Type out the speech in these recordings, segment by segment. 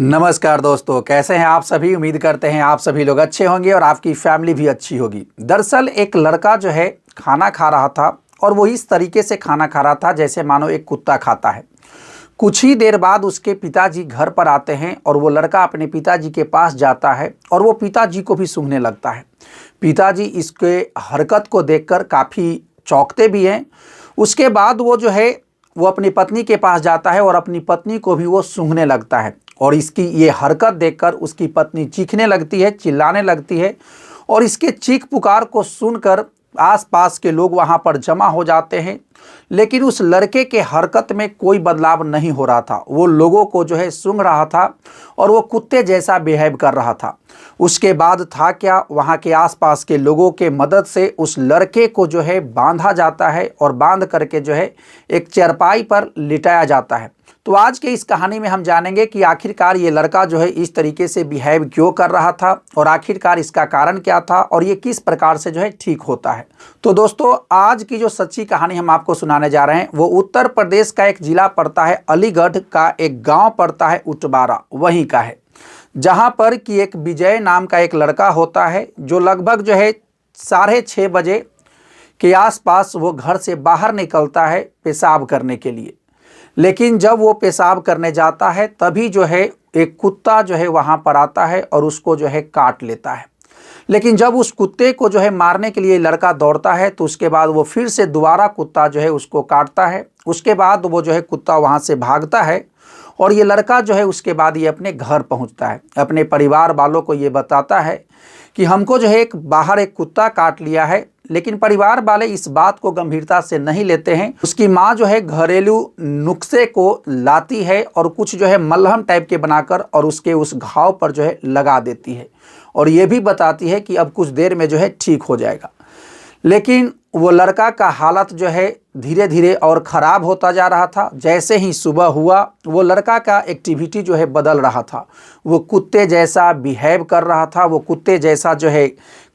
नमस्कार दोस्तों, कैसे हैं आप सभी। उम्मीद करते हैं आप सभी लोग अच्छे होंगे और आपकी फैमिली भी अच्छी होगी। दरअसल एक लड़का जो है खाना खा रहा था और वो इस तरीके से खाना खा रहा था जैसे मानो एक कुत्ता खाता है। कुछ ही देर बाद उसके पिताजी घर पर आते हैं और वो लड़का अपने पिताजी के पास जाता है और वो पिताजी को भी सूंघने लगता है। पिताजी इसके हरकत को देखकर काफ़ी चौंकते भी हैं। उसके बाद वो जो है वो अपनी पत्नी के पास जाता है और अपनी पत्नी को भी वो सूंघने लगता है और इसकी ये हरकत देखकर उसकी पत्नी चीखने लगती है, चिल्लाने लगती है और इसके चीख पुकार को सुनकर आसपास के लोग वहाँ पर जमा हो जाते हैं। लेकिन उस लड़के के हरकत में कोई बदलाव नहीं हो रहा था। वो लोगों को जो है सूंघ रहा था और वो कुत्ते जैसा बिहेव कर रहा था। उसके बाद था क्या, वहाँ के आसपास के लोगों के मदद से उस लड़के को जो है बांधा जाता है और बांध करके जो है एक चारपाई पर लिटाया जाता है। तो आज के इस कहानी में हम जानेंगे कि आखिरकार ये लड़का जो है इस तरीके से बिहेव क्यों कर रहा था और आखिरकार इसका कारण क्या था और ये किस प्रकार से जो है ठीक होता है। तो दोस्तों, आज की जो सच्ची कहानी हम आपको सुनाने जा रहे हैं वो उत्तर प्रदेश का एक जिला पड़ता है अलीगढ़ का एक गांव पड़ता है उटबारा, वहीं का है, जहां पर कि एक विजय नाम का एक लड़का होता है जो लगभग जो है 6:30 बजे के आसपास वो घर से बाहर निकलता है पेशाब करने के लिए। लेकिन जब वो पेशाब करने जाता है तभी जो है एक कुत्ता जो है वहाँ पर आता है और उसको जो है काट लेता है। लेकिन जब उस कुत्ते को जो है मारने के लिए लड़का दौड़ता है तो उसके बाद वो फिर से दोबारा कुत्ता जो है उसको काटता है। उसके बाद वो जो है कुत्ता वहाँ से भागता है और ये लड़का जो है उसके बाद ये अपने घर पहुँचता है। अपने परिवार वालों को ये बताता है कि हमको जो है बाहर एक कुत्ता काट लिया है। लेकिन परिवार वाले इस बात को गंभीरता से नहीं लेते हैं। उसकी माँ जो है घरेलू नुस्खे को लाती है और कुछ जो है मलहम टाइप के बनाकर और उसके उस घाव पर जो है लगा देती है और ये भी बताती है कि अब कुछ देर में जो है ठीक हो जाएगा। लेकिन वो लड़का का हालत जो है धीरे धीरे और ख़राब होता जा रहा था। जैसे ही सुबह हुआ वो लड़का का एक्टिविटी जो है बदल रहा था। वो कुत्ते जैसा बिहेव कर रहा था, वो कुत्ते जैसा जो है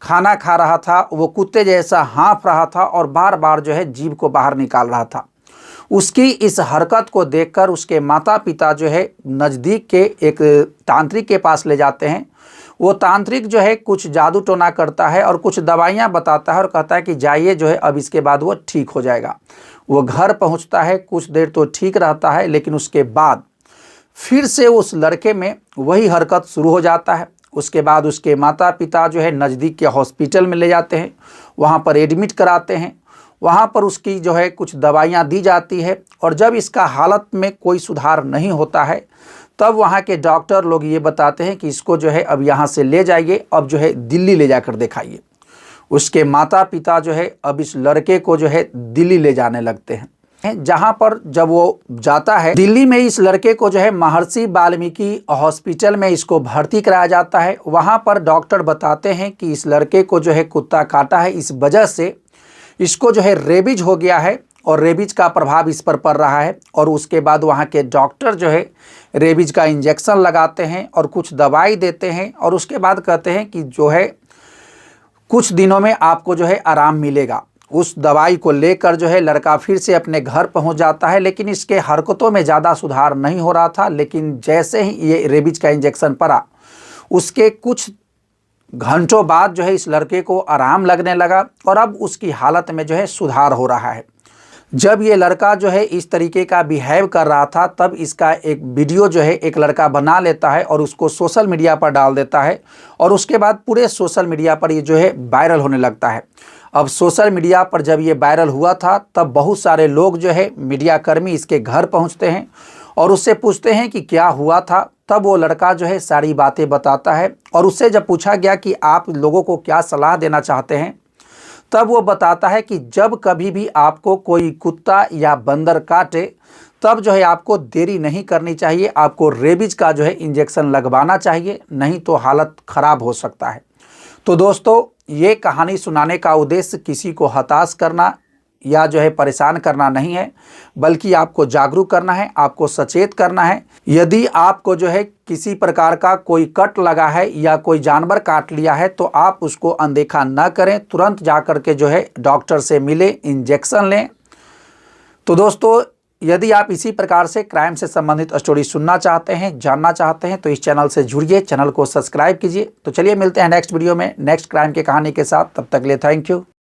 खाना खा रहा था, वो कुत्ते जैसा हाँफ रहा था और बार बार जो है जीभ को बाहर निकाल रहा था। उसकी इस हरकत को देखकर उसके माता पिता जो है नज़दीक के एक तांत्रिक के पास ले जाते हैं। वो तांत्रिक जो है कुछ जादू टोना करता है और कुछ दवाइयाँ बताता है और कहता है कि जाइए जो है अब इसके बाद वो ठीक हो जाएगा। वो घर पहुंचता है, कुछ देर तो ठीक रहता है लेकिन उसके बाद फिर से उस लड़के में वही हरकत शुरू हो जाता है। उसके बाद उसके माता पिता जो है नज़दीक के हॉस्पिटल में ले जाते हैं, वहाँ पर एडमिट कराते हैं। वहाँ पर उसकी जो है कुछ दवाइयाँ दी जाती है और जब इसका हालत में कोई सुधार नहीं होता है तब वहाँ के डॉक्टर लोग ये बताते हैं कि इसको जो है अब यहाँ से ले जाइए, अब जो है दिल्ली ले जाकर दिखाइए। उसके माता पिता जो है अब इस लड़के को जो है दिल्ली ले जाने लगते हैं। जहाँ पर जब वो जाता है दिल्ली में इस लड़के को जो है महर्षि वाल्मीकि हॉस्पिटल में इसको भर्ती कराया जाता है। वहाँ पर डॉक्टर बताते हैं कि इस लड़के को जो है कुत्ता काटा है, इस वजह से इसको जो है रेबीज हो गया है और रेबीज का प्रभाव इस पर पड़ रहा है। और उसके बाद वहाँ के डॉक्टर जो है रेबीज का इंजेक्शन लगाते हैं और कुछ दवाई देते हैं और उसके बाद कहते हैं कि जो है कुछ दिनों में आपको जो है आराम मिलेगा। उस दवाई को लेकर जो है लड़का फिर से अपने घर पहुंच जाता है। लेकिन इसके हरकतों में ज़्यादा सुधार नहीं हो रहा था। लेकिन जैसे ही ये रेबीज का इंजेक्शन पड़ा उसके कुछ घंटों बाद जो है इस लड़के को आराम लगने लगा और अब उसकी हालत में जो है सुधार हो रहा है। जब ये लड़का जो है इस तरीके का बिहेव कर रहा था तब इसका एक वीडियो जो है एक लड़का बना लेता है और उसको सोशल मीडिया पर डाल देता है और उसके बाद पूरे सोशल मीडिया पर ये जो है वायरल होने लगता है। अब सोशल मीडिया पर जब ये वायरल हुआ था तब बहुत सारे लोग जो है मीडिया कर्मी इसके घर पहुंचते हैं और उससे पूछते हैं कि क्या हुआ था। तब वो लड़का जो है सारी बातें बताता है और उससे जब पूछा गया कि आप लोगों को क्या सलाह देना चाहते हैं तब वो बताता है कि जब कभी भी आपको कोई कुत्ता या बंदर काटे तब जो है आपको देरी नहीं करनी चाहिए, आपको रेबीज का जो है इंजेक्शन लगवाना चाहिए, नहीं तो हालत ख़राब हो सकता है। तो दोस्तों, ये कहानी सुनाने का उद्देश्य किसी को हताश करना या जो है परेशान करना नहीं है, बल्कि आपको जागरूक करना है, आपको सचेत करना है। यदि आपको जो है किसी प्रकार का कोई कट लगा है या कोई जानवर काट लिया है तो आप उसको अनदेखा ना करें, तुरंत जा कर के जो है डॉक्टर से मिलें, इंजेक्शन लें। तो दोस्तों, यदि आप इसी प्रकार से क्राइम से संबंधित स्टोरी सुनना चाहते हैं, जानना चाहते हैं, तो इस चैनल से जुड़िए, चैनल को सब्सक्राइब कीजिए। तो चलिए मिलते हैं नेक्स्ट वीडियो में नेक्स्ट क्राइम की कहानी के साथ। तब तक के लिए थैंक यू।